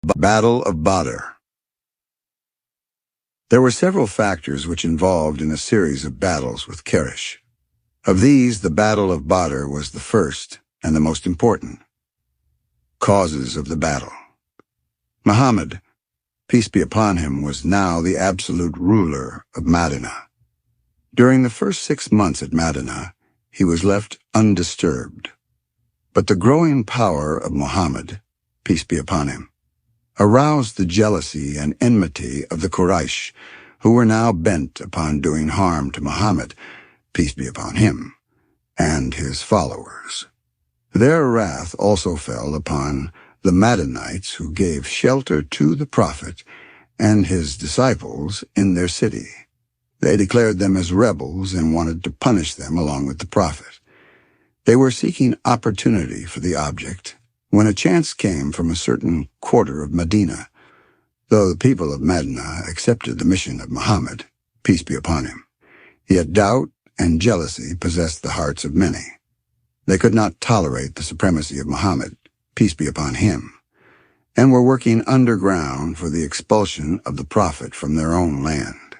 Battle of Badr. There were several factors which involved in a series of battles with Quraysh. Of these, the Battle of Badr was the first and the most important. Causes of the battle. Muhammad, peace be upon him, was now the absolute ruler of Medina. During the first 6 months at Medina, he was left undisturbed. But the growing power of Muhammad, peace be upon him, aroused the jealousy and enmity of the Quraysh, who were now bent upon doing harm to Muhammad, peace be upon him, and his followers. Their wrath also fell upon the Madanites, who gave shelter to the Prophet and his disciples in their city. They declared them as rebels and wanted to punish them along with the Prophet. They were seeking opportunity for the object when a chance came from a certain quarter of Medina. Though the people of Medina accepted the mission of Muhammad, peace be upon him, yet doubt and jealousy possessed the hearts of many. They could not tolerate the supremacy of Muhammad, peace be upon him, and were working underground for the expulsion of the Prophet from their own land.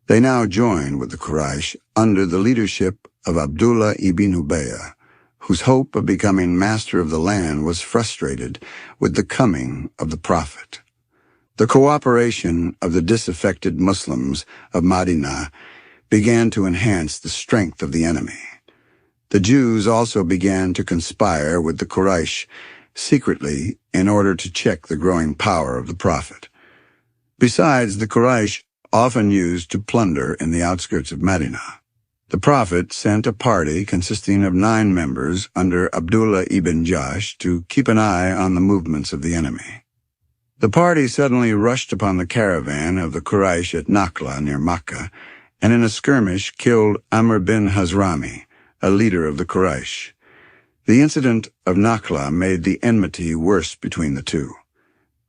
They now joined with the Quraysh under the leadership of Abdullah ibn Ubayy, whose hope of becoming master of the land was frustrated with the coming of the Prophet. The cooperation of the disaffected Muslims of Medina began to enhance the strength of the enemy. The Jews also began to conspire with the Quraysh secretly in order to check the growing power of the Prophet. Besides, the Quraysh often used to plunder in the outskirts of Medina. The Prophet sent a party consisting of 9 members under Abdullah ibn Jahsh to keep an eye on the movements of the enemy. The party suddenly rushed upon the caravan of the Quraysh at Nakhla near Makkah, and in a skirmish killed Amr bin Hazrami, a leader of the Quraysh. The incident of Nakhla made the enmity worse between the two.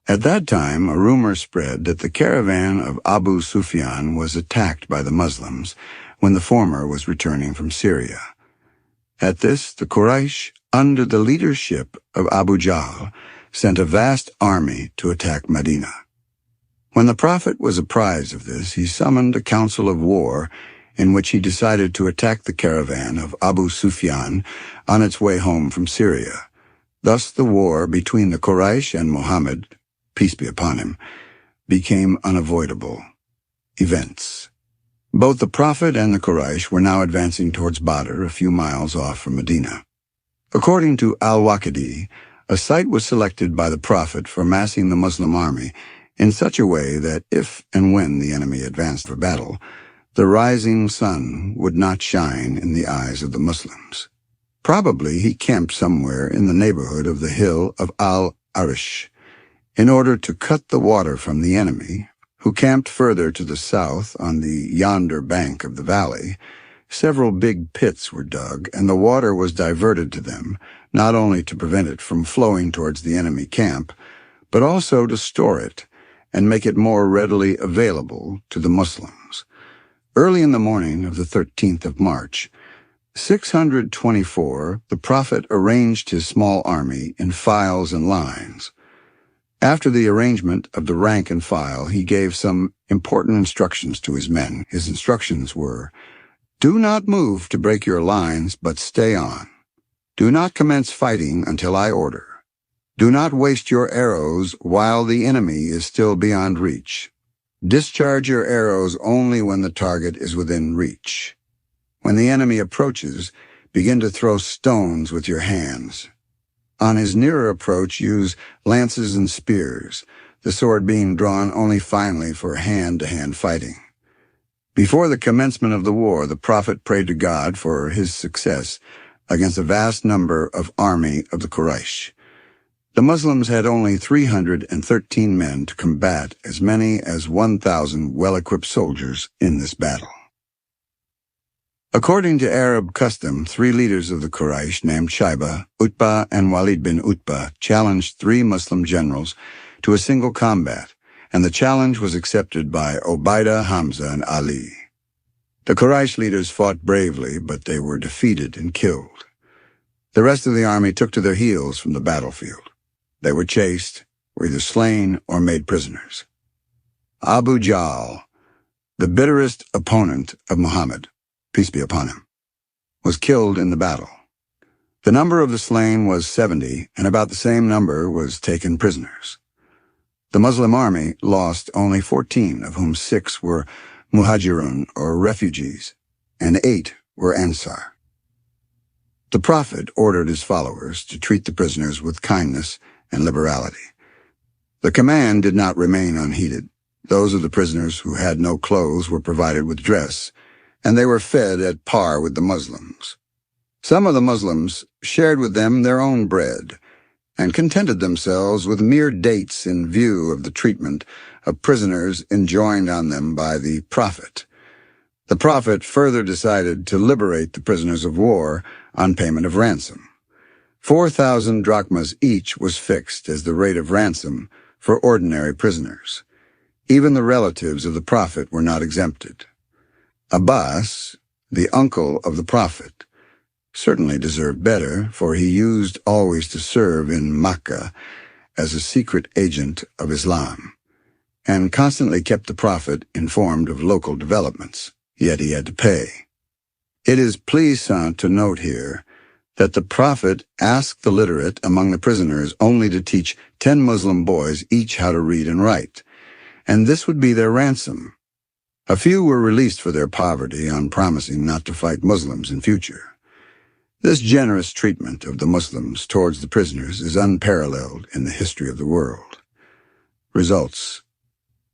At that time, a rumor spread that the caravan of Abu Sufyan was attacked by the Muslims when the former was returning from Syria. At this, the Quraysh, under the leadership of Abu Jahl, sent a vast army to attack Medina. When the Prophet was apprised of this, he summoned a council of war in which he decided to attack the caravan of Abu Sufyan on its way home from Syria. Thus the war between the Quraysh and Muhammad, peace be upon him, became unavoidable. Events. Both the Prophet and the Quraysh were now advancing towards Badr, a few miles off from Medina. According to al-Waqidi, a site was selected by the Prophet for massing the Muslim army in such a way that if and when the enemy advanced for battle, the rising sun would not shine in the eyes of the Muslims. Probably he camped somewhere in the neighborhood of the hill of al-Arish in order to cut the water from the enemy, who camped further to the south on the yonder bank of the valley. Several big pits were dug, and the water was diverted to them, not only to prevent it from flowing towards the enemy camp, but also to store it and make it more readily available to the Muslims. Early in the morning of the 13th of March, 624, the Prophet arranged his small army in files and lines. After the arrangement of the rank and file, he gave some important instructions to his men. His instructions were, "Do not move to break your lines, but stay on. Do not commence fighting until I order. Do not waste your arrows while the enemy is still beyond reach. Discharge your arrows only when the target is within reach. When the enemy approaches, begin to throw stones with your hands. On his nearer approach, use lances and spears, the sword being drawn only finally for hand-to-hand fighting." Before the commencement of the war, the Prophet prayed to God for his success against a vast number of army of the Quraysh. The Muslims had only 313 men to combat as many as 1,000 well-equipped soldiers in this battle. According to Arab custom, 3 leaders of the Quraysh named Shaiba, Utbah, and Walid bin Utbah challenged 3 Muslim generals to a single combat, and the challenge was accepted by Ubaidah, Hamza, and Ali. The Quraysh leaders fought bravely, but they were defeated and killed. The rest of the army took to their heels from the battlefield. They were chased, were either slain or made prisoners. Abu Jahl, the bitterest opponent of Muhammad, peace be upon him, was killed in the battle. The number of the slain was 70, and about the same number was taken prisoners. The Muslim army lost only 14, of whom 6 were muhajirun, or refugees, and 8 were ansar. The Prophet ordered his followers to treat the prisoners with kindness and liberality. The command did not remain unheeded. Those of the prisoners who had no clothes were provided with dress, and they were fed at par with the Muslims. Some of the Muslims shared with them their own bread, and contented themselves with mere dates in view of the treatment of prisoners enjoined on them by the Prophet. The Prophet further decided to liberate the prisoners of war on payment of ransom. 4,000 drachmas each was fixed as the rate of ransom for ordinary prisoners. Even the relatives of the Prophet were not exempted. Abbas, the uncle of the Prophet, certainly deserved better, for he used always to serve in Mecca as a secret agent of Islam, and constantly kept the Prophet informed of local developments, yet he had to pay. It is pleasant to note here that the Prophet asked the literate among the prisoners only to teach 10 Muslim boys each how to read and write, and this would be their ransom. A few were released for their poverty on promising not to fight Muslims in future. This generous treatment of the Muslims towards the prisoners is unparalleled in the history of the world. Results.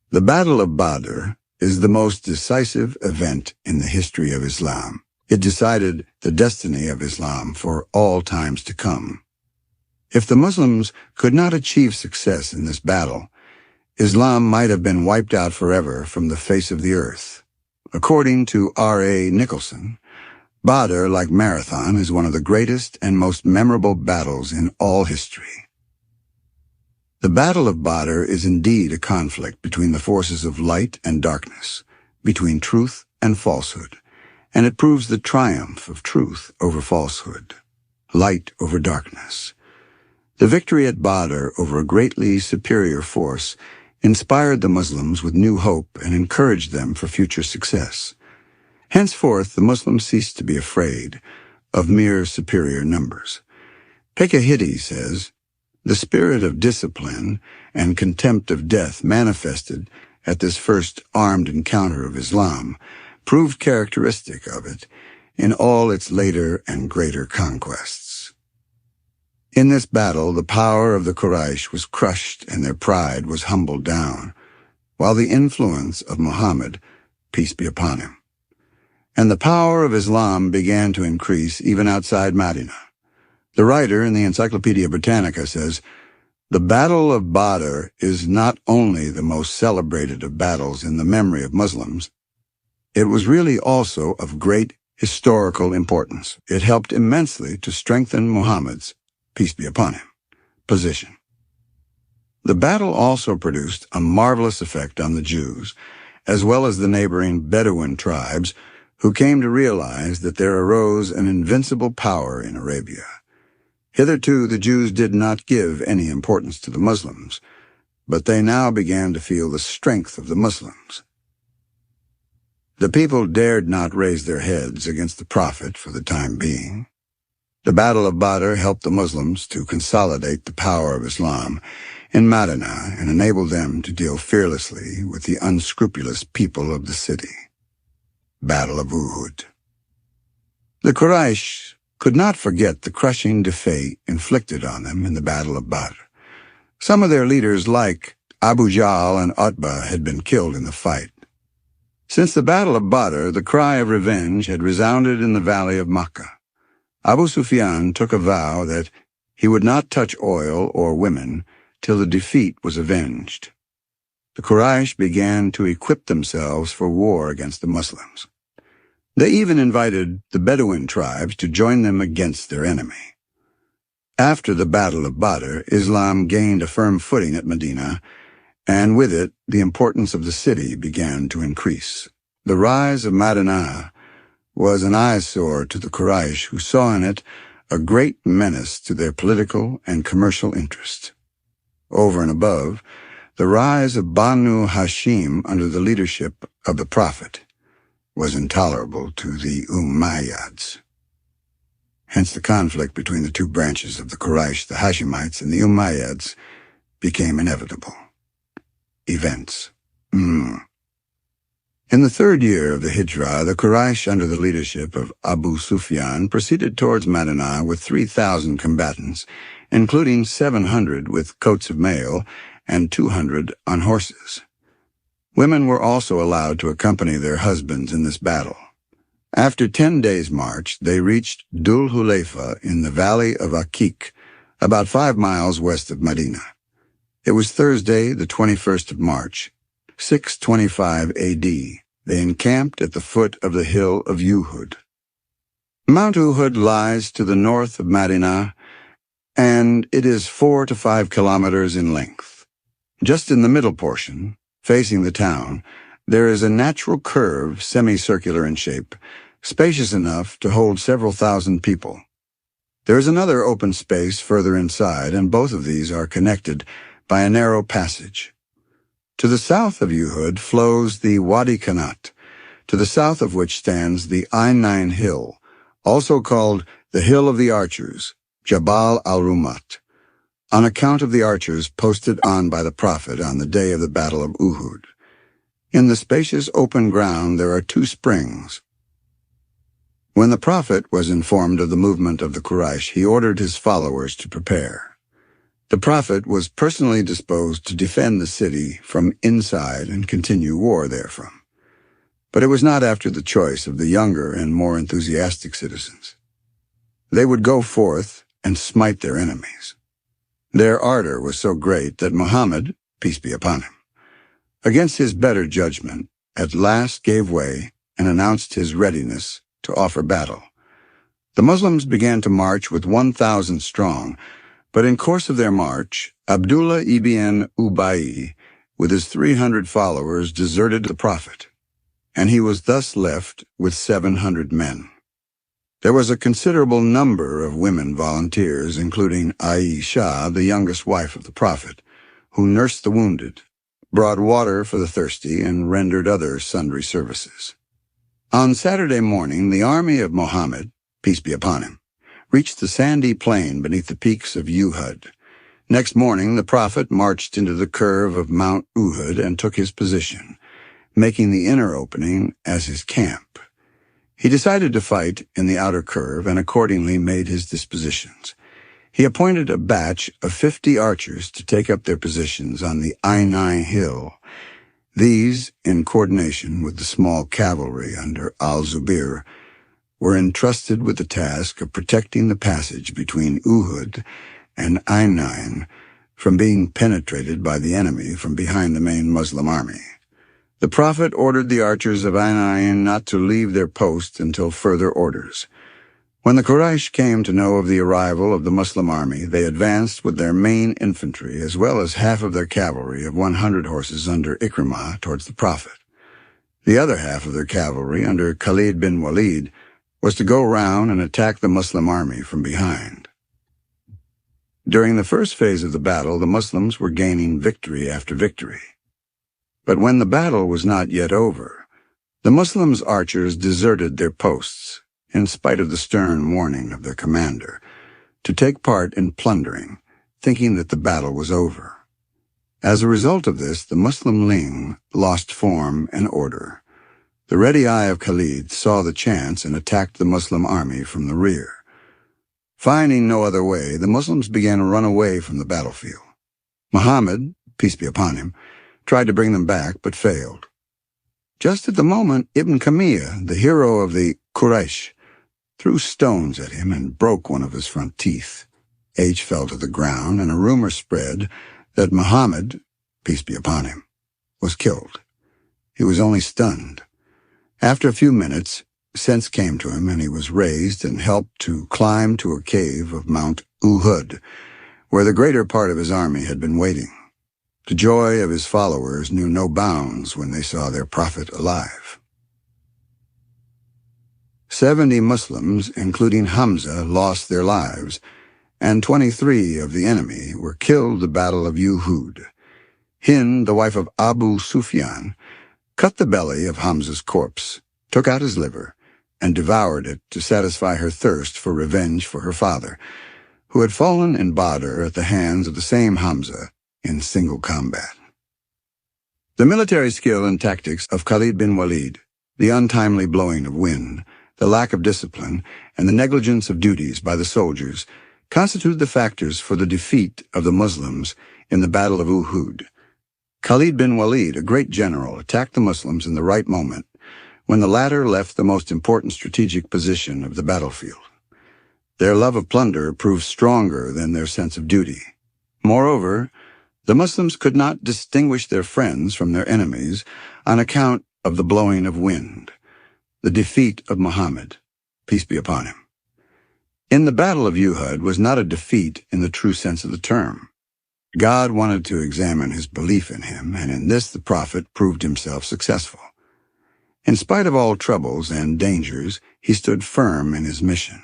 The Battle of Badr is the most decisive event in the history of Islam. It decided the destiny of Islam for all times to come. If the Muslims could not achieve success in this battle, Islam might have been wiped out forever from the face of the earth. According to R.A. Nicholson, Badr, like Marathon, is one of the greatest and most memorable battles in all history. The Battle of Badr is indeed a conflict between the forces of light and darkness, between truth and falsehood, and it proves the triumph of truth over falsehood, light over darkness. The victory at Badr over a greatly superior force inspired the Muslims with new hope and encouraged them for future success. Henceforth, the Muslims ceased to be afraid of mere superior numbers. Pekahidi says, "The spirit of discipline and contempt of death manifested at this first armed encounter of Islam proved characteristic of it in all its later and greater conquests." In this battle, the power of the Quraysh was crushed and their pride was humbled down, while the influence of Muhammad, peace be upon him, and the power of Islam began to increase even outside Medina. The writer in the Encyclopedia Britannica says, "The Battle of Badr is not only the most celebrated of battles in the memory of Muslims, it was really also of great historical importance. It helped immensely to strengthen Muhammad's, peace be upon him, position." The battle also produced a marvelous effect on the Jews, as well as the neighboring Bedouin tribes, who came to realize that there arose an invincible power in Arabia. Hitherto, the Jews did not give any importance to the Muslims, but they now began to feel the strength of the Muslims. The people dared not raise their heads against the Prophet for the time being. The Battle of Badr helped the Muslims to consolidate the power of Islam in Medina and enabled them to deal fearlessly with the unscrupulous people of the city. Battle of Uhud. The Quraysh could not forget the crushing defeat inflicted on them in the Battle of Badr. Some of their leaders, like Abu Jahl and Utbah, had been killed in the fight. Since the Battle of Badr, the cry of revenge had resounded in the valley of Makkah. Abu Sufyan took a vow that he would not touch oil or women till the defeat was avenged. The Quraysh began to equip themselves for war against the Muslims. They even invited the Bedouin tribes to join them against their enemy. After the Battle of Badr, Islam gained a firm footing at Medina, and with it, the importance of the city began to increase. The rise of Medina was an eyesore to the Quraysh, who saw in it a great menace to their political and commercial interests. Over and above, the rise of Banu Hashim under the leadership of the Prophet was intolerable to the Umayyads. Hence the conflict between the two branches of the Quraysh, the Hashemites and the Umayyads, became inevitable. Events. In the third year of the Hijrah, the Quraysh, under the leadership of Abu Sufyan, proceeded towards Madinah with 3,000 combatants, including 700 with coats of mail and 200 on horses. Women were also allowed to accompany their husbands in this battle. After 10 days' march, they reached Dhul Hulayfa in the valley of Akik, about 5 miles west of Medina. It was Thursday, the 21st of March, 625 A.D. They encamped at the foot of the hill of Uhud. Mount Uhud lies to the north of Medina, and it is 4 to 5 kilometers in length. Just in the middle portion, facing the town, there is a natural curve, semicircular in shape, spacious enough to hold several thousand people. There is another open space further inside, and both of these are connected by a narrow passage. To the south of Uhud flows the Wadi Kanat, to the south of which stands the Ain Hill, also called the Hill of the Archers, Jabal al-Rumat, on account of the archers posted on by the Prophet on the day of the Battle of Uhud. In the spacious open ground there are 2 springs. When the Prophet was informed of the movement of the Quraysh, he ordered his followers to prepare. The Prophet was personally disposed to defend the city from inside and continue war therefrom. But it was not after the choice of the younger and more enthusiastic citizens. They would go forth and smite their enemies. Their ardor was so great that Muhammad, peace be upon him, against his better judgment, at last gave way and announced his readiness to offer battle. The Muslims began to march with 1,000 strong, but in course of their march, Abdullah ibn Ubayy, with his 300 followers, deserted the Prophet, and he was thus left with 700 men. There was a considerable number of women volunteers, including Aisha, the youngest wife of the Prophet, who nursed the wounded, brought water for the thirsty, and rendered other sundry services. On Saturday morning, the army of Muhammad, peace be upon him, reached the sandy plain beneath the peaks of Uhud. Next morning, the Prophet marched into the curve of Mount Uhud and took his position, making the inner opening as his camp. He decided to fight in the outer curve and accordingly made his dispositions. He appointed a batch of 50 archers to take up their positions on the Ain Hill. These, in coordination with the small cavalry under al-Zubair, were entrusted with the task of protecting the passage between Uhud and Ain from being penetrated by the enemy from behind the main Muslim army. The Prophet ordered the archers of Ain not to leave their post until further orders. When the Quraysh came to know of the arrival of the Muslim army, they advanced with their main infantry as well as half of their cavalry of 100 horses under Ikrimah towards the Prophet. The other half of their cavalry under Khalid bin Walid was to go round and attack the Muslim army from behind. During the first phase of the battle, the Muslims were gaining victory after victory. But when the battle was not yet over, the Muslims' archers deserted their posts, in spite of the stern warning of their commander, to take part in plundering, thinking that the battle was over. As a result of this, the Muslim ling lost form and order. The ready eye of Khalid saw the chance and attacked the Muslim army from the rear. Finding no other way, the Muslims began to run away from the battlefield. Muhammad, peace be upon him, tried to bring them back, but failed. Just at the moment, Ibn Kamiya, the hero of the Quraysh, threw stones at him and broke one of his front teeth. H fell to the ground, and a rumor spread that Muhammad, peace be upon him, was killed. He was only stunned. After a few minutes, sense came to him, and he was raised and helped to climb to a cave of Mount Uhud, where the greater part of his army had been waiting. The joy of his followers knew no bounds when they saw their Prophet alive. 70 Muslims, including Hamza, lost their lives, and 23 of the enemy were killed at the Battle of Uhud. Hind, the wife of Abu Sufyan, cut the belly of Hamza's corpse, took out his liver, and devoured it to satisfy her thirst for revenge for her father, who had fallen in Badr at the hands of the same Hamza in single combat. The military skill and tactics of Khalid bin Walid, the untimely blowing of wind, the lack of discipline, and the negligence of duties by the soldiers constituted the factors for the defeat of the Muslims in the Battle of Uhud. Khalid bin Walid, a great general, attacked the Muslims in the right moment, when the latter left the most important strategic position of the battlefield. Their love of plunder proved stronger than their sense of duty. Moreover, the Muslims could not distinguish their friends from their enemies on account of the blowing of wind, the defeat of Muhammad, peace be upon him. In the Battle of Uhud was not a defeat in the true sense of the term. God wanted to examine his belief in him, and in this the prophet proved himself successful. In spite of all troubles and dangers, he stood firm in his mission.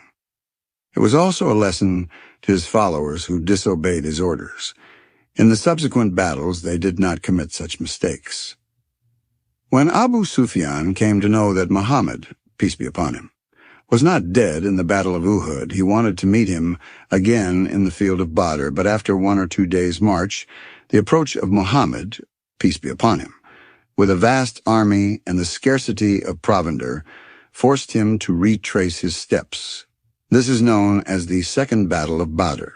It was also a lesson to his followers who disobeyed his orders. In the subsequent battles, they did not commit such mistakes. When Abu Sufyan came to know that Muhammad, peace be upon him, was not dead in the Battle of Uhud, he wanted to meet him again in the field of Badr, but after 1 or 2 days' march, the approach of Muhammad, peace be upon him, with a vast army and the scarcity of provender, forced him to retrace his steps. This is known as the Second Battle of Badr.